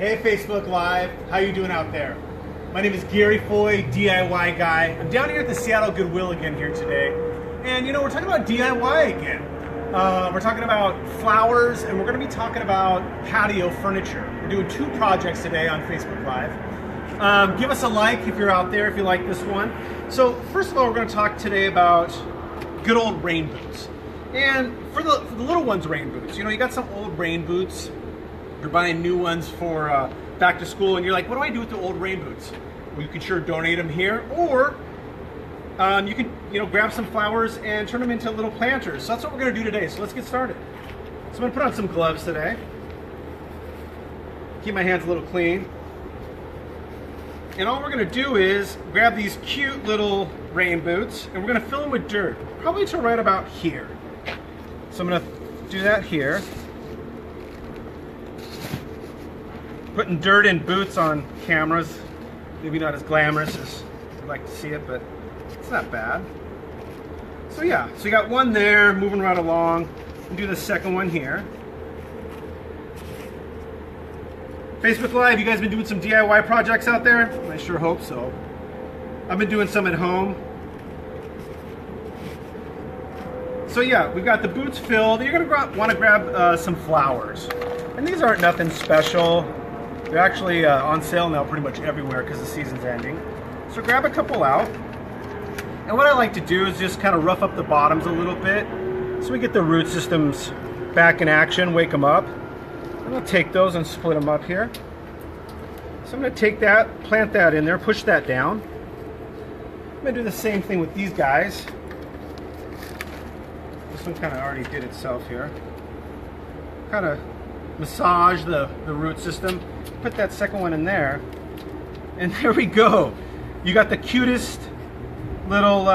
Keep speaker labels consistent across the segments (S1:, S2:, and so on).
S1: Hey Facebook Live, how you doing out there? My name is Gary Foy, DIY guy. I'm down here at the Seattle Goodwill again here today. And you know, we're talking about DIY again. We're talking about flowers and we're gonna be talking about patio furniture. We're doing two projects today on Facebook Live. Give us a like if you're out there, if you like this one. So first of all, we're gonna talk today about good old rain boots. And for the little ones rain boots, you know, you got some old rain boots. You're buying new ones for back to school, and you're like, what do I do with the old rain boots? Well, you can sure donate them here, or you can, grab some flowers and turn them into little planters. So that's what we're going to do today. So let's get started. So I'm going to put on some gloves today. Keep my hands a little clean. And all we're going to do is grab these cute little rain boots, and we're going to fill them with dirt, probably to right about here. So I'm going to do that here. Putting dirt in boots on cameras, maybe not as glamorous as I'd like to see it, but it's not bad. So yeah, so you got one there, moving right along. We'll do the second one here. Facebook Live, you guys been doing some DIY projects out there? I sure hope so. I've been doing some at home. So yeah, we've got the boots filled. You're gonna want to grab some flowers. And these aren't nothing special. They're actually on sale now pretty much everywhere because the season's ending. So grab a couple out. And what I like to do is just kind of rough up the bottoms a little bit so we get the root systems back in action, wake them up. I'm going to take those and split them up here. So I'm going to take that, plant that in there, push that down. I'm going to do the same thing with these guys. This one kind of already did itself here. Kind of massage the root system. Put that second one in there, and there we go. You got the cutest little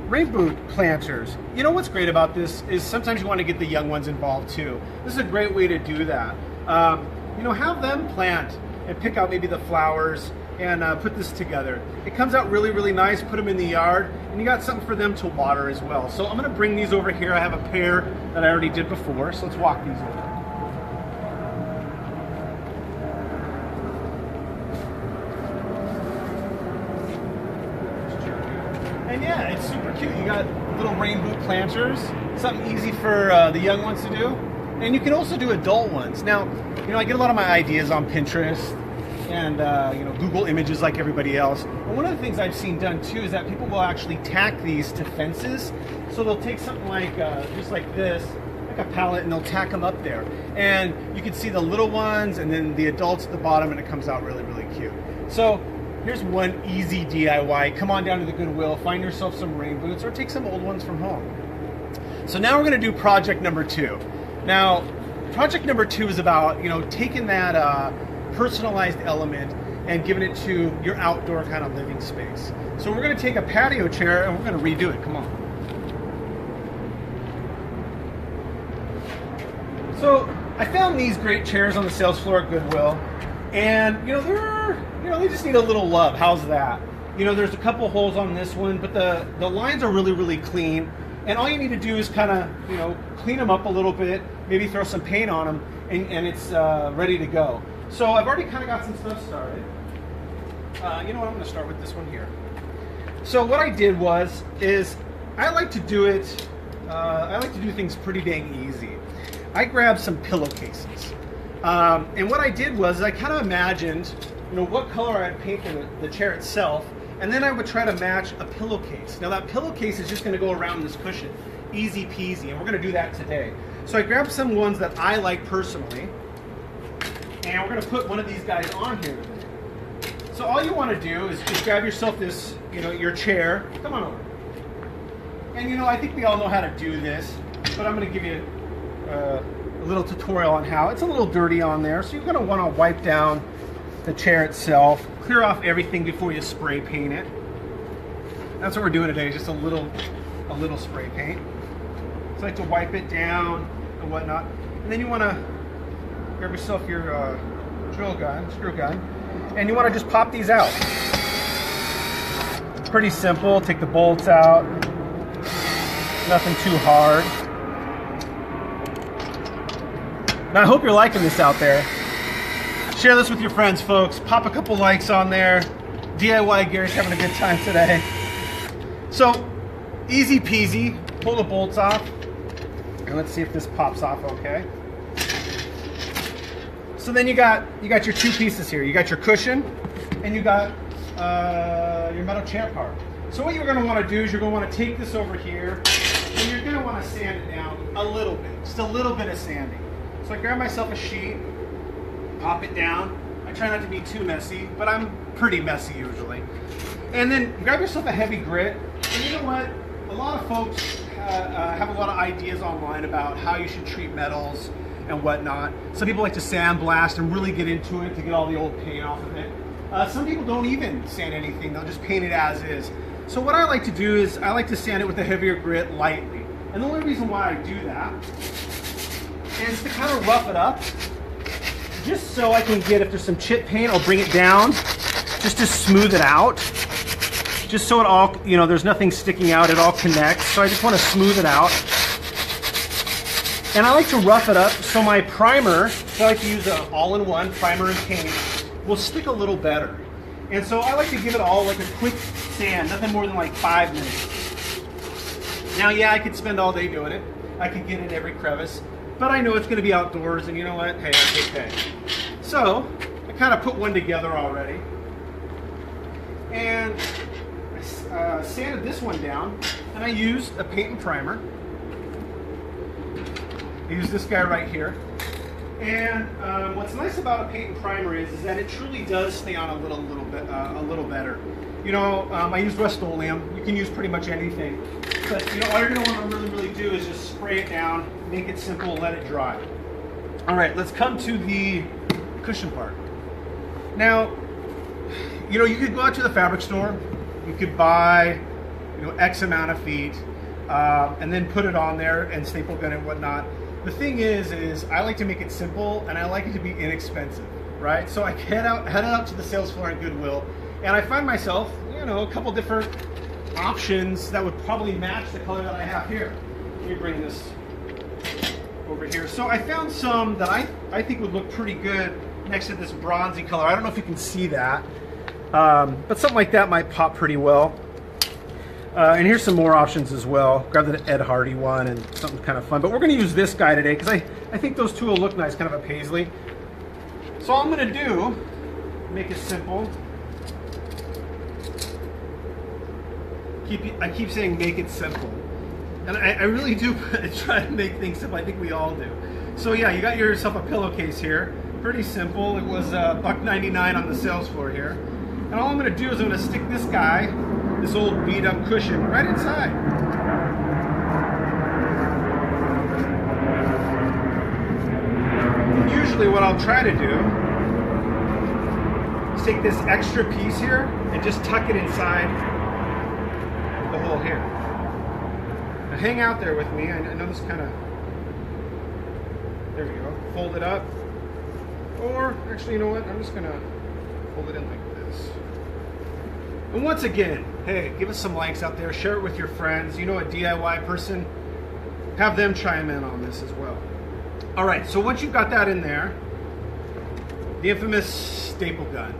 S1: rain boot planters. You know what's great about this is sometimes you want to get the young ones involved too. This is a great way to do that. Have them plant and pick out maybe the flowers and put this together. It comes out really, really nice. Put them in the yard, and you got something for them to water as well. So I'm going to bring these over here. I have a pair that I already did before, so let's walk these over. And yeah, it's super cute. You got little rain boot planters, something easy for the young ones to do. And you can also do adult ones. Now, I get a lot of my ideas on Pinterest and Google Images like everybody else. But one of the things I've seen done too is that people will actually tack these to fences. So they'll take something like just like this, like a pallet, and they'll tack them up there. And you can see the little ones and then the adults at the bottom, and it comes out really, really cute. So here's one easy DIY. Come on down to the Goodwill, find yourself some rain boots, or take some old ones from home. So now we're going to do project number 2. Now, project number 2 is about taking that personalized element and giving it to your outdoor kind of living space. So we're going to take a patio chair and we're going to redo it. Come on. So I found these great chairs on the sales floor at Goodwill, and they just need a little love. How's that? There's a couple holes on this one, but the lines are really, really clean. And all you need to do is kind of, clean them up a little bit, maybe throw some paint on them, and it's ready to go. So I've already kind of got some stuff started. I'm going to start with this one here. So what I did is I like to do it, I like to do things pretty dang easy. I grabbed some pillowcases. And what I did was I kind of imagined what color I'd paint the chair itself, and then I would try to match a pillowcase. Now that pillowcase is just going to go around this cushion, easy peasy, and we're going to do that today. So I grabbed some ones that I like personally, and we're going to put one of these guys on here today. So all you want to do is just grab yourself this, your chair. Come on over. And I think we all know how to do this, but I'm going to give you a little tutorial on how. It's a little dirty on there, so you're going to want to wipe down the chair itself, clear off everything before you spray paint it. That's what we're doing today, just a little spray paint. So I like to wipe it down and whatnot. And then you want to grab yourself your screw gun, and you want to just pop these out. Pretty simple. Take the bolts out. Nothing too hard. Now I hope you're liking this out there. Share this with your friends, folks. Pop a couple likes on there. DIY Gary's having a good time today. So, easy peasy. Pull the bolts off. And let's see if this pops off okay. So then you got your two pieces here. You got your cushion and you got your metal champ part. So what you're going to want to do is you're going to want to take this over here and you're going to want to sand it down a little bit. Just a little bit of sanding. So I grab myself a sheet, pop it down. I try not to be too messy, but I'm pretty messy usually. And then grab yourself a heavy grit. And you know what? A lot of folks have a lot of ideas online about how you should treat metals and whatnot. Some people like to sandblast and really get into it to get all the old paint off of it. Some people don't even sand anything, they'll just paint it as is. So what I like to do is I like to sand it with a heavier grit lightly. And the only reason why I do that is to kind of rough it up, just so I can get, if there's some chip paint, I'll bring it down just to smooth it out. Just so it all, there's nothing sticking out, it all connects. So I just want to smooth it out. And I like to rough it up so my primer, so I like to use an all-in-one primer and paint, will stick a little better. And so I like to give it all like a quick sand, nothing more than like 5 minutes. Now, yeah, I could spend all day doing it. I could get in every crevice, but I know it's going to be outdoors, and you know what? Hey, that's okay. So I kind of put one together already. And I sanded this one down, and I used a paint and primer. I used this guy right here. And what's nice about a paint and primer is that it truly does stay on a little better. I use Rust-Oleum. You can use pretty much anything. But all you're going to want to really do is just spray it down, make it simple, let it dry. All right, let's come to the cushion part. Now, you could go out to the fabric store. You could buy, X amount of feet, and then put it on there and staple gun and whatnot. The thing is I like to make it simple and I like it to be inexpensive, right? So I head out to the sales floor at Goodwill, and I find myself, a couple different options that would probably match the color that I have here. Let me bring this over here. So I found some that I think would look pretty good next to this bronzy color. I don't know if you can see that, but something like that might pop pretty well. And here's some more options as well. Grab the Ed Hardy one and something kind of fun. But we're going to use this guy today because I think those two will look nice, kind of a paisley. So all I'm going to do, make it simple. I keep saying make it simple. And I really do try to make things simple. I think we all do. So yeah, you got yourself a pillowcase here. Pretty simple. It was $1.99 on the sales floor here. And all I'm going to do is I'm going to stick this guy, this old beat up cushion, right inside. And usually what I'll try to do is take this extra piece here and just tuck it inside the hole here. Now hang out there with me. I know this kind of, there we go, fold it up. Or actually, you know what, I'm just going to fold it in like this. And once again, hey, give us some likes out there. Share it with your friends. A DIY person, have them chime in on this as well. All right, so once you've got that in there, the infamous staple gun.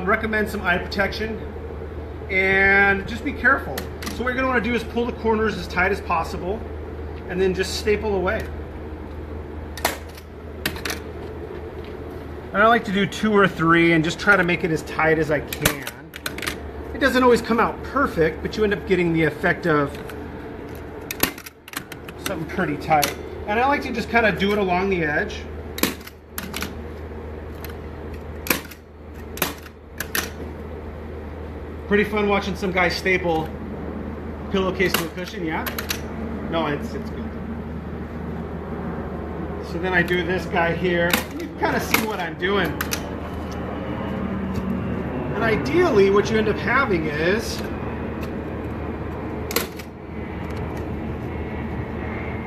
S1: Recommend some eye protection and just be careful. So what you're going to want to do is pull the corners as tight as possible and then just staple away. And I like to do 2 or 3 and just try to make it as tight as I can. It doesn't always come out perfect, but you end up getting the effect of something pretty tight. And I like to just kind of do it along the edge. Pretty fun watching some guy staple pillowcase to a cushion, yeah? No, it's good. So then I do this guy here. You can kind of see what I'm doing. And ideally, what you end up having is,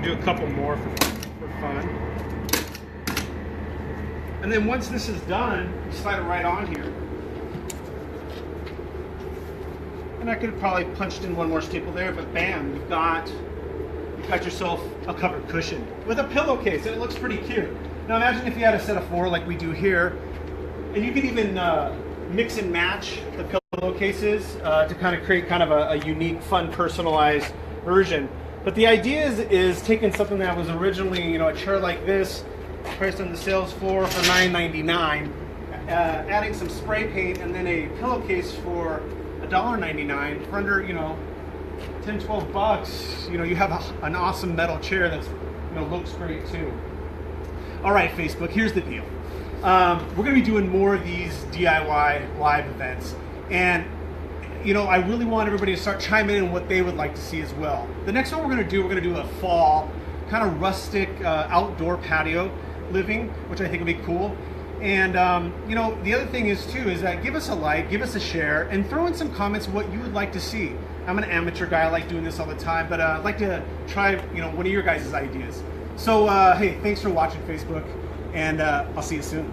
S1: do a couple more for fun. And then once this is done, you slide it right on here. And I could have probably punched in one more staple there, but bam, you've got yourself a covered cushion with a pillowcase, and it looks pretty cute. Now imagine if you had a set of 4 like we do here, And you can even mix and match the pillowcases to kind of create kind of a unique, fun, personalized version. But the idea is taking something that was originally, a chair like this, priced on the sales floor for $9.99, adding some spray paint and then a pillowcase for $1.99 for under, 10, 12 bucks. You have an awesome metal chair that's, looks great too. All right, Facebook, here's the deal. We're going to be doing more of these DIY live events, and I really want everybody to start chiming in what they would like to see as well. The next one we're going to do a fall kind of rustic outdoor patio living, which I think will be cool. And the other thing is that give us a like, give us a share, and throw in some comments what you would like to see. I'm an amateur guy, I like doing this all the time, but I'd like to try one of your guys' ideas. So hey, thanks for watching, Facebook, and I'll see you soon.